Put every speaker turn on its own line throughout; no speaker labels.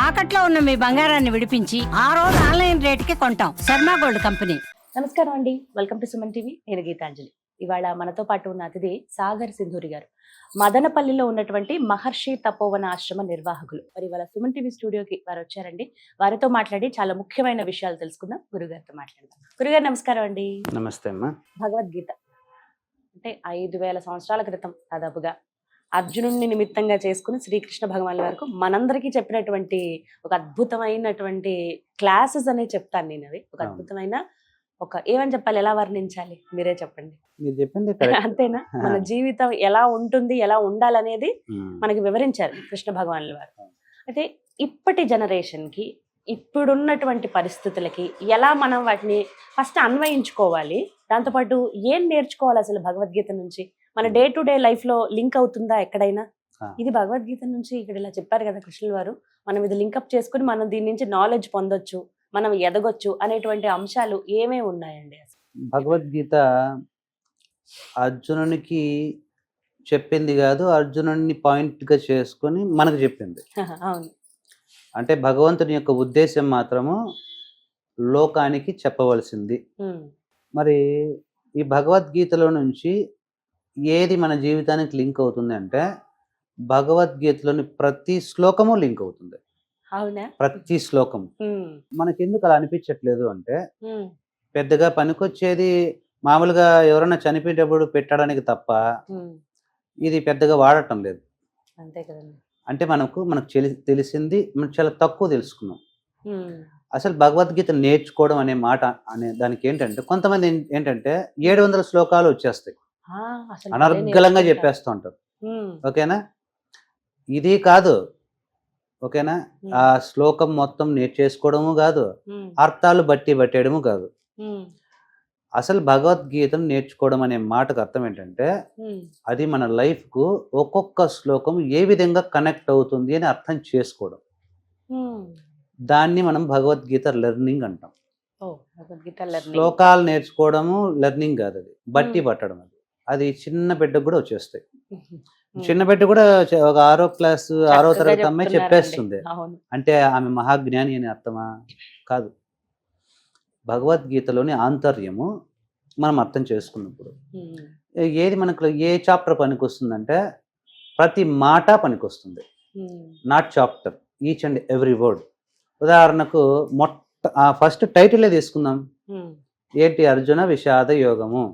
తాకట్లో ఉన్న మీ బంగారాన్ని విడిపించి ఆ రోజు ఆన్లైన్ రేటుకి కొంటాం. Sharma gold company.
నమస్కారం అండి, వెల్కమ్ టు సుమన్ టీవీ. నేను గీతాంజలి. ఇవాళ మనతో పాటు ఉన్న అతిథి సాగర్ సింధూరి గారు, మదనపల్లిలో ఉన్నటువంటి మహర్షి తపోవన ఆశ్రమ నిర్వాహకులు. మరి ఇవాళ సుమన్ టీవీ స్టూడియోకి వారు వచ్చారండి. వారితో మాట్లాడి చాలా ముఖ్యమైన విషయాలు తెలుసుకుందాం. గురుగారితో మాట్లాడదాం. గురుగారు నమస్కారం అండి.
నమస్తే అమ్మా.
భగవద్గీత అంటే 5000 సంవత్సరాల క్రితం దాదాపుగా అర్జునుడిని నిమిత్తంగా చేసుకుని శ్రీకృష్ణ భగవాన్ వరకు మనందరికీ చెప్పినటువంటి ఒక అద్భుతమైనటువంటి క్లాసెస్ అనే చెప్తాను నేను. అవి ఒక అద్భుతమైన ఏమని చెప్పాలి, ఎలా వర్ణించాలి, మీరే చెప్పండి.
మీరు చెప్పింది
అంతేనా? మన జీవితం ఎలా ఉంటుంది, ఎలా ఉండాలనేది మనకి వివరించారు కృష్ణ భగవాన్ల వారు. అయితే ఇప్పటి జనరేషన్ కి, ఇప్పుడున్నటువంటి పరిస్థితులకి ఎలా మనం వాటిని ఫస్ట్ అన్వయించుకోవాలి, దాంతోపాటు ఏం నేర్చుకోవాలి అసలు భగవద్గీత నుంచి, మన డే టు డే లైఫ్ లో లింక్ అవుతుందా ఎక్కడైనా? ఇది భగవద్గీత నుంచి ఇక్కడ ఇలా చెప్పారు కదా కృష్ణుల వారు, మనం ఇది లింకప్ చేసుకుని మనం దీని నుంచి నాలెడ్జ్ పొందొచ్చు, మనం ఎదగొచ్చు అనేటువంటి అంశాలు ఏమేమి ఉన్నాయండి అసలు?
భగవద్గీత అర్జునునికి చెప్పింది కాదు, అర్జునుడిని పాయింట్ గా చేసుకుని మనకు చెప్పింది.
అవును.
అంటే భగవంతుని యొక్క ఉద్దేశం మాత్రము లోకానికి చెప్పవలసింది. మరి ఈ భగవద్గీతలో నుంచి ఏది మన జీవితానికి లింక్ అవుతుంది అంటే, భగవద్గీతలోని ప్రతి శ్లోకము లింక్ అవుతుంది.
అవునా?
ప్రతి శ్లోకం మనకి ఎందుకు అలా అనిపించట్లేదు అంటే, పెద్దగా పనికొచ్చేది మామూలుగా ఎవరైనా చనిపోయేటప్పుడు పెట్టడానికి తప్ప ఇది పెద్దగా వాడటం లేదు.
అంతే కదండి.
అంటే మనకు తెలిసింది మనం చాలా తక్కువ తెలుసుకున్నాం. అసలు భగవద్గీత నేర్చుకోవడం అనే మాట అనే దానికి ఏంటంటే, కొంతమంది ఏంటంటే 700 శ్లోకాలు వచ్చేస్తాయి, అనర్గళంగా చెప్పేస్తూ ఉంటారు. ఓకేనా? ఇది కాదు. ఓకేనా? ఆ శ్లోకం మొత్తం నేర్చేసుకోవడము కాదు, అర్థాలు బట్టి పట్టేయడము కాదు. అసలు భగవద్గీతను నేర్చుకోవడం అనే మాటకు అర్థం ఏంటంటే, అది మన లైఫ్ కు ఒక్కొక్క శ్లోకం ఏ విధంగా కనెక్ట్ అవుతుంది అని అర్థం చేసుకోవడం. దాన్ని మనం భగవద్గీత లెర్నింగ్ అంటాం. శ్లోకాలు నేర్చుకోవడము లెర్నింగ్ కాదు, అది బట్టి పట్టడం. అది చిన్న బిడ్డకు కూడా వచ్చేస్తాయి. చిన్న బిడ్డ కూడా ఒక 6వ తరగతి అమ్మాయి చెప్పేస్తుంది. అంటే ఆమె మహాజ్ఞాని అని అర్థమా? కాదు. భగవద్గీతలోని ఆంతర్యము మనం అర్థం చేసుకున్నప్పుడు ఏది మనకు ఏ చాప్టర్ పనికి వస్తుందంటే, ప్రతి మాట పనికి వస్తుంది, not chapter, each and every word. ఉదాహరణకు ఫస్ట్ టైటిలే తీసుకుందాం. ఏంటి? అర్జున విషాద యోగము.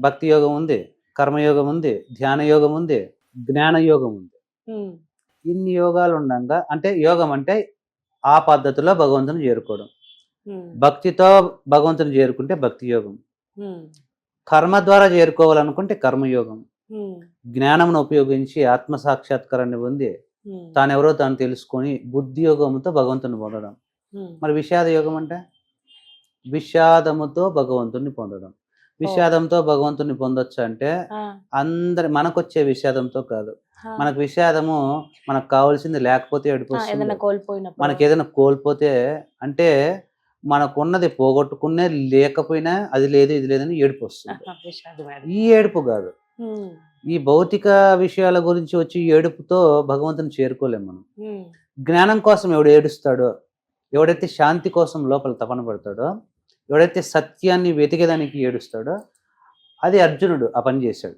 భక్తి యోగం ఉంది, కర్మయోగం ఉంది, ధ్యాన యోగం ఉంది, జ్ఞాన యోగం ఉంది. ఇన్ని యోగాలు ఉండగా, అంటే యోగం అంటే ఆ పద్ధతిలో భగవంతుని చేరుకోవడం. భక్తితో భగవంతుని చేరుకుంటే భక్తి యోగం, కర్మ ద్వారా చేరుకోవాలనుకుంటే కర్మయోగం, జ్ఞానంను ఉపయోగించి ఆత్మ సాక్షాత్కారాన్ని పొంది తానెవరో తాను తెలుసుకొని బుద్ధి యోగంతో భగవంతుని పొందడం. మరి విషాద యోగం అంటే విషాదముతో భగవంతుని పొందడం. విషాదంతో భగవంతుని పొందొచ్చు అంటే మనకొచ్చే విషాదంతో కాదు. మనకు విషాదము మనకు కావాల్సింది లేకపోతే ఏడుపు, మనకి ఏదైనా కోల్పోతే, అంటే మనకున్నది పోగొట్టుకునే లేకపోయినా అది లేదు ఇది లేదని ఏడుపు వస్తుంది. ఈ ఏడుపు కాదు, ఈ భౌతిక విషయాల గురించి వచ్చి ఏడుపుతో భగవంతుని చేరుకోలేము మనం. జ్ఞానం కోసం ఎవడు ఏడుస్తాడో, ఎవడైతే శాంతి కోసం లోపల తపన పడతాడో, ఎవడైతే సత్యాన్ని వెతికేదానికి ఏడుస్తాడో, అది అర్జునుడు ఆ పని చేశాడు.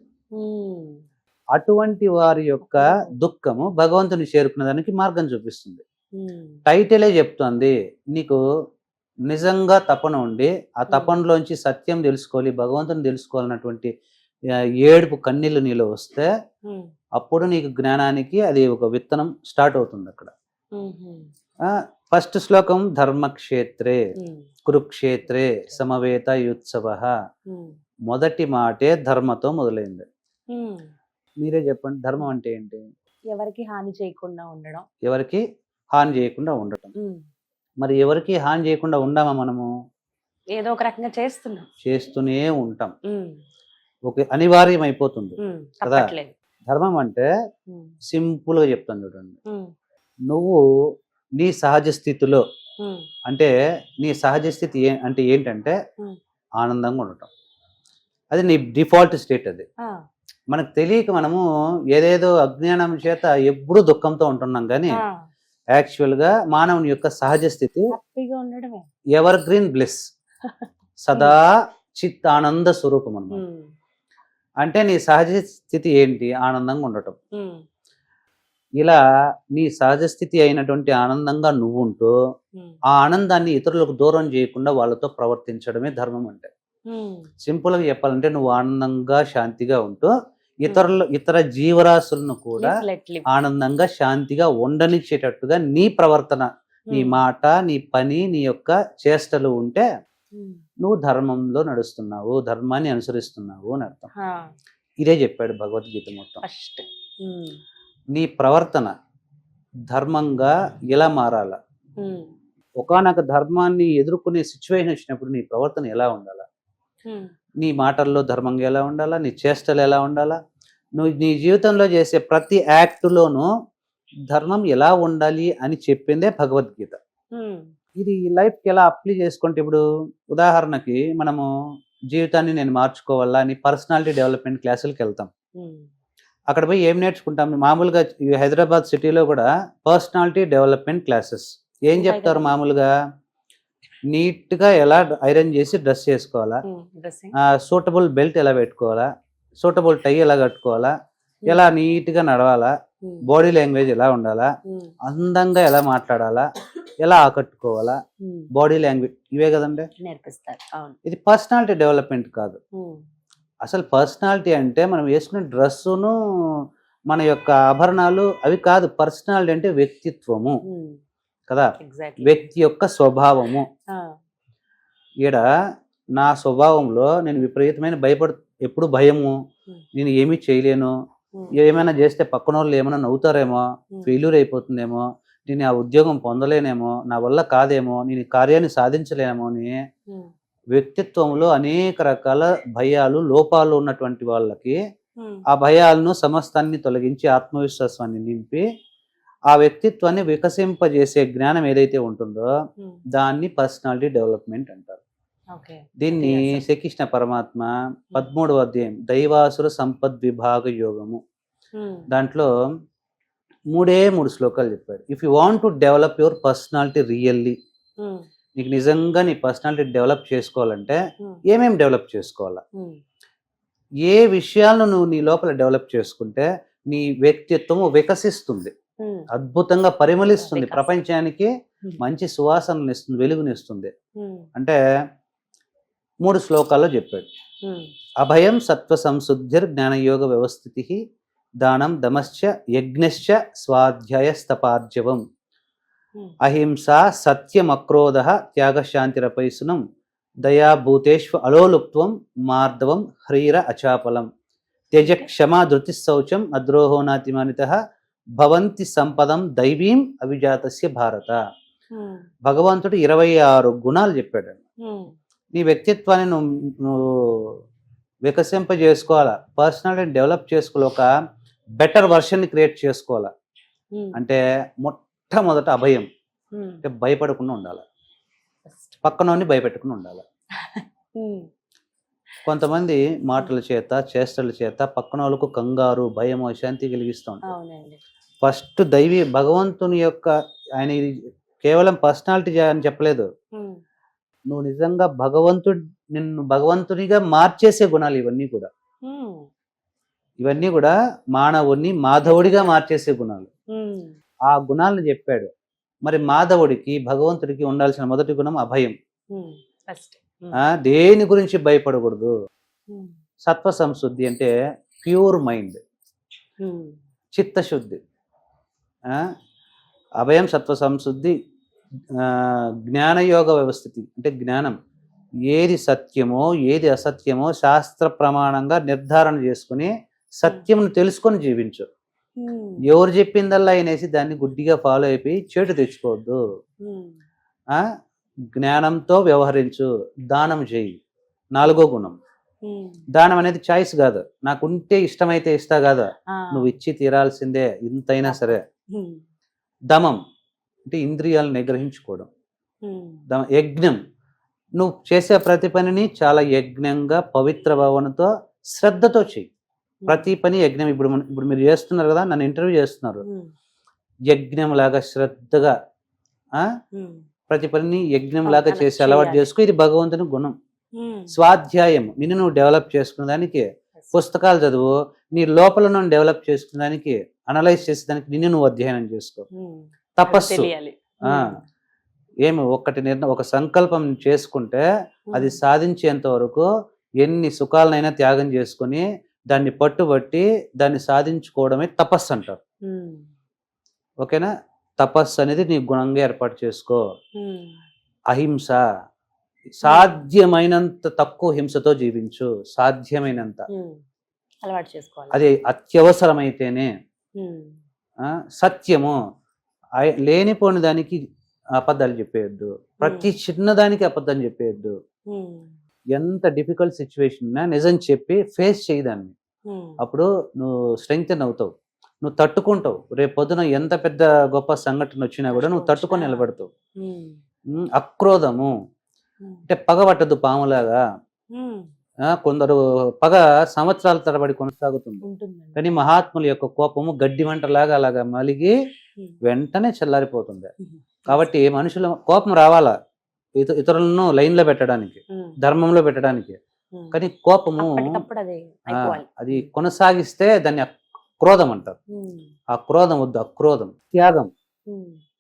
అటువంటి వారి యొక్క దుఃఖము భగవంతుని చేరుకునే దానికి మార్గం చూపిస్తుంది. టైటిలే చెప్తుంది, నీకు నిజంగా తపన ఉండి ఆ తపనలోంచి సత్యం తెలుసుకోవాలి, భగవంతుని తెలుసుకోవాలన్నటువంటి ఏడుపు కన్నీళ్ళు నీలో వస్తే అప్పుడు నీకు జ్ఞానానికి అది ఒక విత్తనం స్టార్ట్ అవుతుంది అక్కడ. ఫస్ట్ శ్లోకం ధర్మక్షేత్రే కురుక్షేత్రే సమవేత యుత్సవః. మొదటి మాటే ధర్మతో మొదలైంది. మీరే చెప్పండి, ధర్మం అంటే ఏంటి?
ఎవరికి హాని చేయకుండా ఉండడం.
ఎవరికి హాని చేయకుండా ఉండటం. మరి ఎవరికి హాని చేయకుండా ఉండామా? మనము
ఏదో ఒక రకంగా చేస్తూనే ఉంటాం.
ఒక అనివార్యం అయిపోతుంది కదా. ధర్మం అంటే సింపుల్ గా చెప్తాను చూడండి, నువ్వు నీ సహజ స్థితిలో, అంటే నీ సహజ స్థితి అంటే ఏంటంటే ఆనందంగా ఉండటం. అది నీ డిఫాల్ట్ స్టేట్. అది మనకు తెలియక మనము ఏదేదో అజ్ఞానం చేత ఎప్పుడు దుఃఖంతో ఉంటున్నాం. కానీ యాక్చువల్గా మానవుని యొక్క సహజ స్థితి
హ్యాపీగా ఉండడమే.
ఎవర్ గ్రీన్ బ్లెస్, సదా చిత్ ఆనంద స్వరూపం అన్నమాట. అంటే నీ సహజ స్థితి ఏంటి? ఆనందంగా ఉండటం. ఇలా నీ సహజ స్థితి అయినటువంటి ఆనందంగా నువ్వు ఉంటూ ఆ ఆనందాన్ని ఇతరులకు దూరం చేయకుండా వాళ్ళతో ప్రవర్తించడమే ధర్మం అంటే. సింపుల్గా చెప్పాలంటే నువ్వు ఆనందంగా శాంతిగా ఉంటూ ఇతర జీవరాశులను కూడా ఆనందంగా శాంతిగా ఉండనిచ్చేటట్టుగా నీ ప్రవర్తన, నీ మాట, నీ పని, నీ యొక్క చేష్టలు ఉంటే నువ్వు ధర్మంలో నడుస్తున్నావు, ధర్మాన్ని అనుసరిస్తున్నావు అని అర్థం. ఇదే చెప్పాడు భగవద్గీత మొత్తం. నీ ప్రవర్తన ధర్మంగా ఎలా మారాల, ఒకానొక ధర్మాన్ని ఎదుర్కొనే సిచ్యువేషన్ వచ్చినప్పుడు నీ ప్రవర్తన ఎలా ఉండాలా, నీ మాటల్లో ధర్మంగా ఎలా ఉండాలా, నీ చేష్టలు ఎలా ఉండాలా, నువ్వు నీ జీవితంలో చేసే ప్రతి యాక్టులోనూ ధర్మం ఎలా ఉండాలి అని చెప్పిందే భగవద్గీత. ఇది లైఫ్కి ఎలా అప్లై చేసుకుంటే, ఇప్పుడు ఉదాహరణకి మనము జీవితాన్ని నేను మార్చుకోవాలా అని పర్సనాలిటీ డెవలప్మెంట్ క్లాసులకు వెళ్తాం. అక్కడ పోయి ఏం నేర్చుకుంటాం? మామూలుగా హైదరాబాద్ సిటీలో కూడా పర్సనాలిటీ డెవలప్మెంట్ క్లాసెస్ ఏం చెప్తారు? మామూలుగా నీట్గా ఎలా ఐరన్ చేసి డ్రెస్ చేసుకోవాలా, సూటబుల్ బెల్ట్ ఎలా పెట్టుకోవాలా, సూటబుల్ టై ఎలా కట్టుకోవాలా, ఎలా నీట్గా నడవాలా, బాడీ లాంగ్వేజ్ ఎలా ఉండాలా, అందంగా ఎలా మాట్లాడాలా, ఎలా ఆకట్టుకోవాలా, బాడీ లాంగ్వేజ్, ఇవే కదండి
నేర్పిస్తారు.
ఇది పర్సనాలిటీ డెవలప్మెంట్ కాదు. అసలు పర్సనాలిటీ అంటే మనం వేసుకునే డ్రెస్సును, మన యొక్క ఆభరణాలు అవి కాదు. పర్సనాలిటీ అంటే వ్యక్తిత్వము కదా, వ్యక్తి యొక్క స్వభావము. ఈడ నా స్వభావంలో నేను విపరీతమైన ఎప్పుడు భయము, నేను ఏమీ చేయలేను, ఏమైనా చేస్తే పక్కన వాళ్ళు ఏమైనా నవ్వుతారేమో, ఫెయిల్యూర్ అయిపోతుందేమో, నేను ఆ ఉద్యోగం పొందలేనేమో, నా వల్ల కాదేమో, నేను ఈ కార్యాన్ని సాధించలేమో అని వ్యక్తిత్వంలో అనేక రకాల భయాలు, లోపాలు ఉన్నటువంటి వాళ్ళకి ఆ భయాలను సమస్తాన్ని తొలగించి ఆత్మవిశ్వాసాన్ని నింపి ఆ వ్యక్తిత్వాన్ని వికసింపజేసే జ్ఞానం ఏదైతే ఉంటుందో దాన్ని పర్సనాలిటీ డెవలప్మెంట్ అంటారు. దీన్ని శ్రీకృష్ణ పరమాత్మ 13వ అధ్యాయం దైవాసుర సంపద్ విభాగ యోగము దాంట్లో 3 శ్లోకాలు చెప్పాడు. If you want to develop your personality really, నీకు నిజంగా నీ పర్సనాలిటీ డెవలప్ చేసుకోవాలంటే ఏమేమి డెవలప్ చేసుకోవాలా, ఏ విషయాలను నువ్వు నీ లోపల డెవలప్ చేసుకుంటే నీ వ్యక్తిత్వము వికసిస్తుంది, అద్భుతంగా పరిమళిస్తుంది, ప్రపంచానికి మంచి సువాసనలు ఇస్తుంది, వెలుగునిస్తుంది అంటే 3 శ్లోకాల్లో చెప్పాడు. అభయం సత్వ సంశుద్ధిర్ జ్ఞానయోగ వ్యవస్థితి దానం దమశ్చ యజ్ఞశ్చ స్వాధ్యాయస్తపార్జవం అహింస సత్యం అక్రోధ త్యాగశాంతిరపైసునం దయాభూతేష్వ అలోలుప్త్వం మార్దవం హ్రీర అచాపలం త్యజ క్షమా ధృతి శౌచం అద్రోహో నాతిమానిత భవంతి సంపదం దైవీం అవిజాతస్య భారత. భగవంతుడు 26 గుణాలు చెప్పాడు. నీ వ్యక్తిత్వాన్ని నువ్వు వికసింపజేసుకోవాలా, పర్సనాలిటీని డెవలప్ చేసుకోవాలి, ఒక బెటర్ వర్షన్ని క్రియేట్ చేసుకోవాలా అంటే మొట్టమొదట అభయం అంటే భయపడకుండా ఉండాలి, పక్కనోని భయపెట్టకుండా ఉండాలి. కొంతమంది మాటల చేత చేష్టల చేత పక్కన వాళ్ళకు కంగారు, భయం, అశాంతి కలిగిస్తూ ఉంటారు. ఫస్ట్ దైవీ భగవంతుని యొక్క ఆయన కేవలం పర్సనాలిటీ అని చెప్పలేదు, నువ్వు నిజంగా నిన్ను భగవంతునిగా మార్చేసే గుణాలు ఇవన్నీ కూడా మానవుడిని మాధవుడిగా మార్చేసే గుణాలు. ఆ గుణాలను చెప్పాడు. మరి మాధవుడికి భగవంతుడికి ఉండాల్సిన మొదటి గుణం అభయం. దేని గురించి భయపడకూడదు. సత్వ సంశుద్ధి అంటే ప్యూర్ మైండ్, చిత్తశుద్ధి. అభయం సత్వ సంశుద్ధి, జ్ఞానయోగ వ్యవస్థితి అంటే జ్ఞానం, ఏది సత్యమో ఏది అసత్యమో శాస్త్ర ప్రమాణంగా నిర్ధారణ చేసుకుని సత్యమును తెలుసుకొని జీవించు. ఎవరు చెప్పిందల్లా అనేసి దాన్ని గుడ్డిగా ఫాలో అయిపోయి చేటు తెచ్చుకోవద్దు. జ్ఞానంతో వ్యవహరించు, దానం చేయి. 4వ గుణం దానం అనేది చాయిస్ కాదు, నాకుంటే ఇష్టమైతే ఇస్తా కాదా, నువ్వు ఇచ్చి తీరాల్సిందే ఇంతైనా సరే. దమం అంటే ఇంద్రియాలను నిగ్రహించుకోవడం. యజ్ఞం, నువ్వు చేసే ప్రతి పనిని చాలా యజ్ఞంగా పవిత్ర భావనతో శ్రద్ధతో చెయ్యి. ప్రతి పని యజ్ఞం. ఇప్పుడు మీరు చేస్తున్నారు కదా, నన్ను ఇంటర్వ్యూ చేస్తున్నారు, యజ్ఞంలాగా శ్రద్ధగా ఆ ప్రతి పనిని యజ్ఞంలాగా
అలా
చేసి అలవాటు
చేయాలి.
చేసుకో. ఇది భగవంతుని గుణం. స్వాధ్యాయం, నిన్ను నువ్వు డెవలప్ చేసుకునే దానికి పుస్తకాలు చదువు, నీ లోపల నుండి డెవలప్ చేసుకునే దానికి, అనలైజ్ చేసేదానికి నిన్ను నువ్వు అధ్యయనం చేసుకో. తపస్సు
తెలియాలి.
ఆ ఏమి ఒక సంకల్పం చేసుకుంటే అది సాధించేంత వరకు ఎన్ని సుఖాలనైనా త్యాగం చేసుకొని దాన్ని పట్టుబట్టి దాన్ని సాధించుకోవడమే తపస్సు అంటారు. ఓకేనా? తపస్సు అనేది నీ గుణంగా ఏర్పాటు చేసుకో. అహింస, సాధ్యమైనంత తక్కువ హింసతో జీవించు, సాధ్యమైనంత.
అలవాటు చేసుకోవాలి.
అది అత్యవసరమైతేనే. సత్యము, లేనిపోని దానికి అబద్ధాలు చెప్పేయద్దు, ప్రతి చిన్నదానికి అబద్ధం చెప్పేయద్దు. ఎంత డిఫికల్ట్ సిచ్యువేషన్ నిజం చెప్పి ఫేస్ చేయదాన్ని, అప్పుడు నువ్వు స్ట్రెంగ్తెన్ అవుతావు, నువ్వు తట్టుకుంటావు. రేపు పొద్దున ఎంత పెద్ద గొప్ప సంఘటన వచ్చినా కూడా నువ్వు తట్టుకొని నిలబడతావు. అక్రోధము అంటే పగబట్టదు పాములాగా. కొందరు పగ సంవత్సరాల తరబడి కొనసాగుతుంది, కానీ మహాత్ముల యొక్క కోపము గడ్డి వంటలాగా అలాగా మలిగి వెంటనే చల్లారిపోతుంది. కాబట్టి మనుషుల కోపం రావాలా ఇతరులను లైన్ లో పెట్టడానికి, ధర్మంలో పెట్టడానికి. కానీ కోపము అది కొనసాగిస్తే దాన్ని క్రోధం అంటారు. ఆ క్రోధం వద్దు, అక్రోధం. త్యాగం,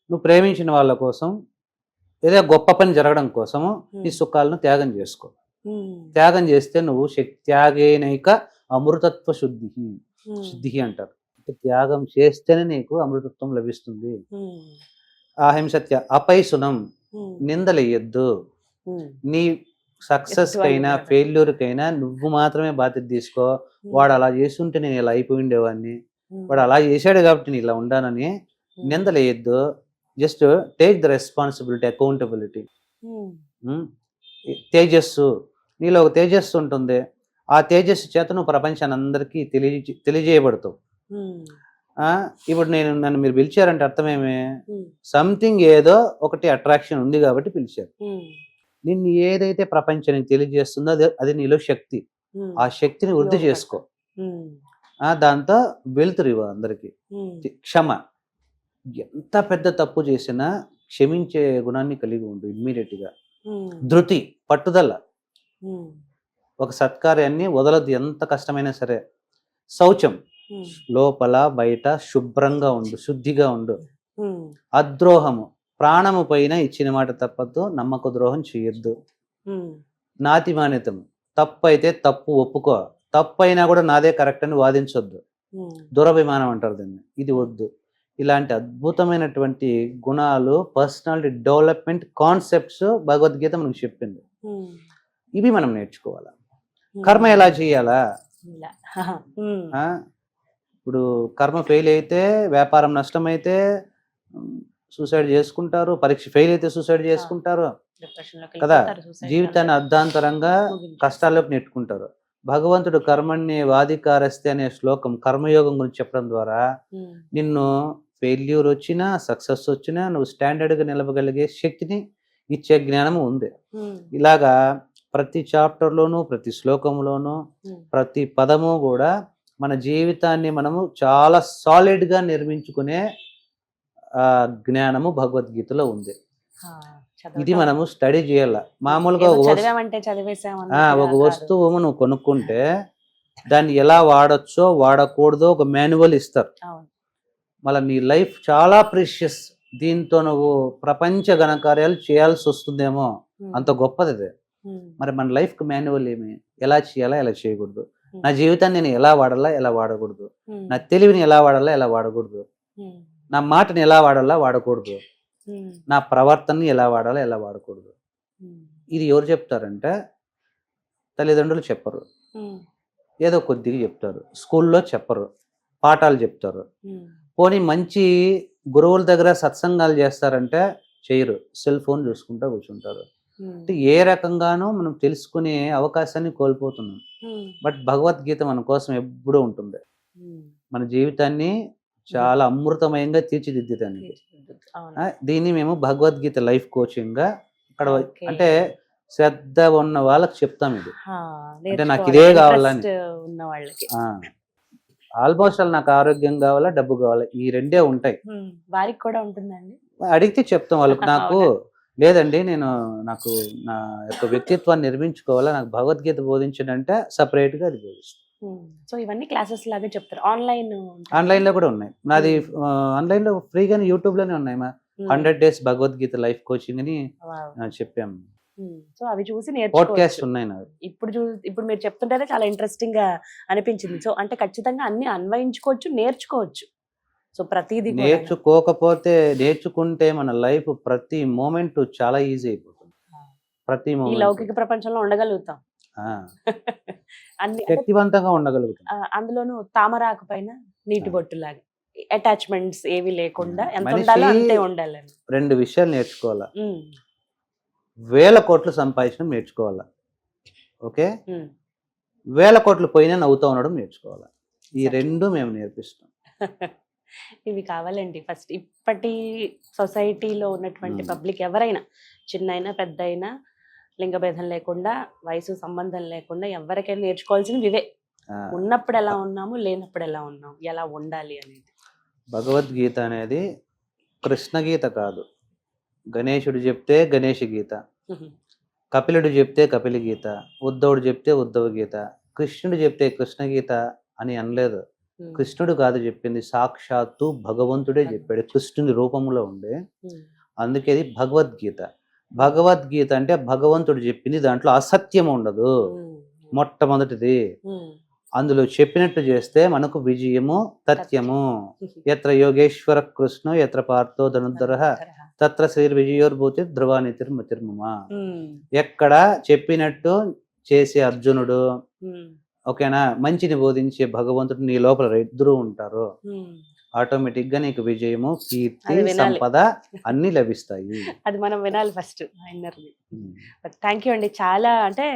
నువ్వు ప్రేమించిన వాళ్ళ కోసం ఏదో గొప్ప పని జరగడం కోసము నీ సుఖాలను త్యాగం చేసుకో. త్యాగం చేస్తే నువ్వు త్యాగేనైక అమృతత్వ శుద్ధి అంటారు. త్యాగం చేస్తేనే నీకు అమృతత్వం లభిస్తుంది. అహింసత్య అపైసునం, నిందలేయద్దు. నీ సక్సెస్ కైనా ఫెయిల్యూర్ కైనా నువ్వు మాత్రమే బాధ్యత తీసుకో. వాడు అలా చేస్తుంటే నేను ఇలా అయిపోయి ఉండేవాడిని, వాడు అలా చేశాడు కాబట్టి నేను ఇలా ఉండానని నిందలేయద్దు. Just take the responsibility, accountability. తేజస్సు, నీలో ఒక తేజస్సు ఉంటుంది. ఆ తేజస్సు చేత నువ్వు ప్రపంచాన్ని అందరికీ తెలియజేయబడతావు. ఇప్పుడు నన్ను మీరు పిలిచారంటే అర్థమేమి, సంథింగ్ ఏదో ఒకటి అట్రాక్షన్ ఉంది కాబట్టి పిలిచారు. నిన్ను ఏదైతే ప్రపంచానికి తెలియజేస్తుందో అది నీలో శక్తి. ఆ శక్తిని వృద్ధి చేసుకో. దాంతో వెలుతురు అందరికి. క్షమ, ఎంత పెద్ద తప్పు చేసినా క్షమించే గుణాన్ని కలిగి ఉండు ఇమ్మీడియట్ గా. ధృతి, పట్టుదల, ఒక సత్కార్యాన్ని వదలదు ఎంత కష్టమైనా సరే. శౌచం, లోపల బయట శుభ్రంగా ఉండు, శుద్ధిగా ఉండు. అద్రోహము, ప్రాణము పైన ఇచ్చిన మాట తప్పద్దు, నమ్మక ద్రోహం చేయొద్దు. నాతిమాన్యతము, తప్పు అయితే తప్పు ఒప్పుకో, తప్పు అయినా కూడా నాదే కరెక్ట్ అని వాదించొద్దు. దురభిమానం అంటారు దీన్ని, ఇది వద్దు. ఇలాంటి అద్భుతమైనటువంటి గుణాలు, పర్సనాలిటీ డెవలప్మెంట్ కాన్సెప్ట్స్ భగవద్గీత మనకు చెప్పింది. ఇవి మనం నేర్చుకోవాలా. కర్మ ఎలా చేయాలా? ఇప్పుడు కర్మ ఫెయిల్ అయితే, వ్యాపారం నష్టమైతే సూసైడ్ చేసుకుంటారు, పరీక్ష ఫెయిల్ అయితే సూసైడ్ చేసుకుంటారు కదా. జీవితాన్ని అర్ధాంతరంగా కష్టాల్లోకి నెట్టుకుంటారు. భగవంతుడు కర్మణ్ణి వాధికారస్తే అనే శ్లోకం కర్మయోగం గురించి చెప్పడం ద్వారా నిన్ను ఫెయిల్యూర్ వచ్చినా సక్సెస్ వచ్చినా నువ్వు స్టాండర్డ్గా నిలవగలిగే శక్తిని ఇచ్చే జ్ఞానము ఉంది. ఇలాగా ప్రతి చాప్టర్లోనూ, ప్రతి శ్లోకంలోనూ, ప్రతి పదము కూడా మన జీవితాన్ని మనము చాలా సాలిడ్గా నిర్మించుకునే జ్ఞానము భగవద్గీతలో ఉంది. ఇది మనము స్టడీ చేయాల. మామూలుగా ఒక వస్తువు నువ్వు కొనుక్కుంటే దాన్ని ఎలా వాడచ్చో వాడకూడదో ఒక మాన్యువల్ ఇస్తారు. మళ్ళీ నీ లైఫ్ చాలా ప్రీషియస్, దీంతో నువ్వు ప్రపంచ ఘనకార్యాలు చేయాల్సి వస్తుందేమో, అంత గొప్పది అదే. మరి మన లైఫ్కి మాన్యువల్ ఏమి, ఎలా చేయాలా ఎలా చేయకూడదు, నా జీవితాన్ని నేను ఎలా వాడాలా ఎలా వాడకూడదు, నా తెలివిని ఎలా వాడాలా ఎలా వాడకూడదు, నా మాటని ఎలా వాడాలా వాడకూడదు, నా ప్రవర్తనని ఎలా వాడాలా ఎలా వాడకూడదు. ఇది ఎవరు చెప్తారంటే తల్లిదండ్రులు చెప్పరు, ఏదో కొద్దిగా చెప్తారు, స్కూల్లో చెప్పరు, పాఠాలు చెప్తారు. పోనీ మంచి గురువుల దగ్గర సత్సంగాలు చేస్తారంటే చేయరు, సెల్ ఫోన్ చూసుకుంటూ కూర్చుంటారు. అంటే ఏ రకంగానూ మనం తెలుసుకునే అవకాశాన్ని కోల్పోతున్నాం. బట్ భగవద్గీత మన కోసం ఎప్పుడూ ఉంటుంది, మన జీవితాన్ని చాలా అమృతమయంగా తీర్చిదిద్దడానికి. దీన్ని మేము భగవద్గీత లైఫ్ కోచింగ్ గా ఇక్కడ అంటే శ్రద్ధ ఉన్న వాళ్ళకి చెప్తాం. ఇది అంటే నాకు ఇదే కావాలని ఆల్మోస్ట్ అలా నాకు ఆరోగ్యం కావాలా, డబ్బు కావాలా, ఈ రెండే ఉంటాయి.
వారికి కూడా ఉంటుందండి.
అడిగితే చెప్తాం వాళ్ళకి. నాకు లేదండి, నాకు నా యొక్క వ్యక్తిత్వాన్ని నిర్మించుకోవాలా, నాకు భగవద్గీత బోధించడంటే సపరేట్ గా అది బోధిస్తాను.
సో ఇవన్నీ క్లాసెస్ లాగా చెప్తారు.
ఆన్లైన్ లో కూడా ఉన్నాయి. నాది ఆన్లైన్ లో ఫ్రీగానే యూట్యూబ్ లోనే ఉన్నాయి. 100 days భగవద్గీత లైఫ్ కోచింగ్ అని చెప్పాము.
సో అవి చూసి
పాడ్కాస్ట్
నేర్చుకోవచ్చు.
ఉన్నాయి నావి.
ఇప్పుడు మీరు చెప్తుంటేనే చాలా ఇంట్రెస్టింగ్ గా అనిపించింది. సో అంటే ఖచ్చితంగా అన్ని అన్వయించుకోవచ్చు, నేర్చుకోవచ్చు. సో ప్రతిదీ కూడా.
నేర్చుకోకపోతే, నేర్చుకుంటే మన లైఫ్ ప్రతి మూమెంట్ చాలా ఈజీ అయిపోతుంది. ప్రతి
ఈ
మూమెంట్
లౌకిక ప్రపంచంలో ఉండగలుగుతాం. అన్ని అంటే,
శక్తివంతంగా ఉండగలుగుతాం.
అందులోనూ తామరాకు పైన నీటి బొట్టులాగా అటాచ్మెంట్స్ ఏవి లేకుండా ఎంత
మనిషి
ఉండాలో అంతే ఉండాలని.
2 విషయాలు నేర్చుకోవాలా. 1000 కోట్లు సంపాదించడం నేర్చుకోవాలా. ఓకే, 1000 కోట్లు పోయినా నవ్వుతా ఉండడం నేర్చుకోవాలా. ఈ 2 మేము నేర్పిస్తాం.
ఇవి కావాలండి ఫస్ట్. ఇప్పటి సొసైటీలో ఉన్నటువంటి పబ్లిక్ ఎవరైనా, చిన్నైనా పెద్దయినా, లింగభేదం లేకుండా, వయసు సంబంధం లేకుండా ఎవరికైనా నేర్చుకోవాల్సినవి ఇవే. ఉన్నప్పుడు ఎలా ఉన్నాము, లేనప్పుడు ఎలా ఉన్నాము, ఎలా ఉండాలి అనేది.
భగవద్గీత అనేది కృష్ణ గీత కాదు. గణేశుడు చెప్తే గణేష్ గీత, కపిలుడు చెప్తే కపిల గీత, ఉద్ధవుడు చెప్తే ఉద్ధవ గీత, కృష్ణుడు చెప్తే కృష్ణ గీత అని అనలేదు. కృష్ణుడు కాదు చెప్పింది, సాక్షాత్తు భగవంతుడే చెప్పాడు, కృష్ణుని రూపంలో ఉండే. అందుకే ఇది భగవద్గీత. భగవద్గీత అంటే భగవంతుడు చెప్పింది, దాంట్లో అసత్యం ఉండదు. మొట్టమొదటిది అందులో చెప్పినట్టు చేస్తే మనకు విజయము తథ్యము. ఎత్ర యోగేశ్వర కృష్ణ ఎత్ర పార్థో ధనుర్ధర తత్ర శ్రీ విజయోర్భూతి ధ్రువానితిర్మతిర్మమ. ఎక్కడ చెప్పినట్టు చేసే అర్జునుడు, ఓకేనా, మంచిని బోధించే భగవంతుడు నీ లోపల ఇద్దరు ఉంటారు, ఆటోమేటిక్ గా నీకు విజయము, కీర్తి, సంపద అన్ని లభిస్తాయి.
అది మనం వినాలి ఫస్ట్. థ్యాంక్ యూ అండి. చాలా అంటే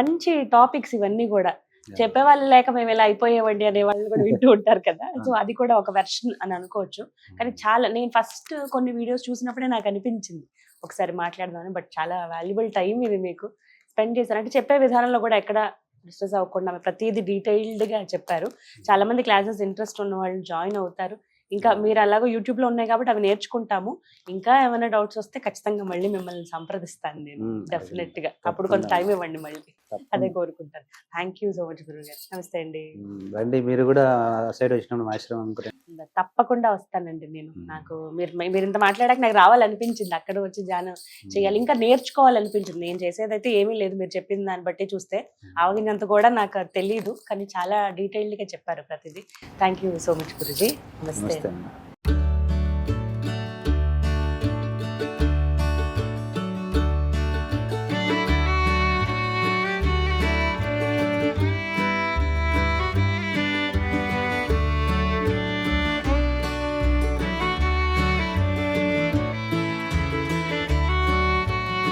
మంచి టాపిక్స్ ఇవన్నీ కూడా. చెప్పేవాళ్ళు లేక మేము ఇలా అయిపోయేవండి అనే వాళ్ళు కూడా వింటూ ఉంటారు కదా. సో అది కూడా ఒక వెర్షన్ అని అనుకోవచ్చు. కానీ చాలా, నేను ఫస్ట్ కొన్ని వీడియోస్ చూసినప్పుడే నాకు అనిపించింది ఒకసారి మాట్లాడదామని. బట్ చాలా వాల్యుబుల్ టైం ఇది మీకు స్పెండ్ చేశారు. అంటే చెప్పే విధానంలో కూడా ఎక్కడ డిస్ట్రెస్ అవ్వకుండా ప్రతిదీ డీటెయిల్డ్ గా చెప్పారు. చాలా మంది క్లాసెస్ ఇంట్రెస్ట్ ఉన్న వాళ్ళు జాయిన్ అవుతారు. ఇంకా మీరు అలాగో యూట్యూబ్ లో ఉన్నాయి కాబట్టి అవి నేర్చుకుంటాము. ఇంకా ఏమైనా డౌట్స్ వస్తే ఖచ్చితంగా మళ్ళీ మిమ్మల్ని సంప్రదిస్తాను నేను, డెఫినెట్ గా. అప్పుడు కొంత టైం ఇవ్వండి మళ్ళీ, అదే కోరుకుంటాను. థ్యాంక్ యూ సో మచ్ గురువు గారు. నమస్తే అండి.
రండి, మీరు కూడా సైడ్ వచ్చినప్పుడు ఆశ్రమం
తప్పకుండా వస్తానండి నేను. నాకు మీరు ఇంత మాట్లాడాక నాకు రావాలనిపించింది, అక్కడ వచ్చి ధ్యానం చేయాలి, ఇంకా నేర్చుకోవాలనిపించింది. నేను చేసేదైతే ఏమీ లేదు, మీరు చెప్పిన దాన్ని బట్టి చూస్తే ఆవగినంత కూడా నాకు తెలీదు, కానీ చాలా డీటెయిల్డ్ గా చెప్పారు ప్రతిదీ. Thank you so much Guruji. నమస్తే.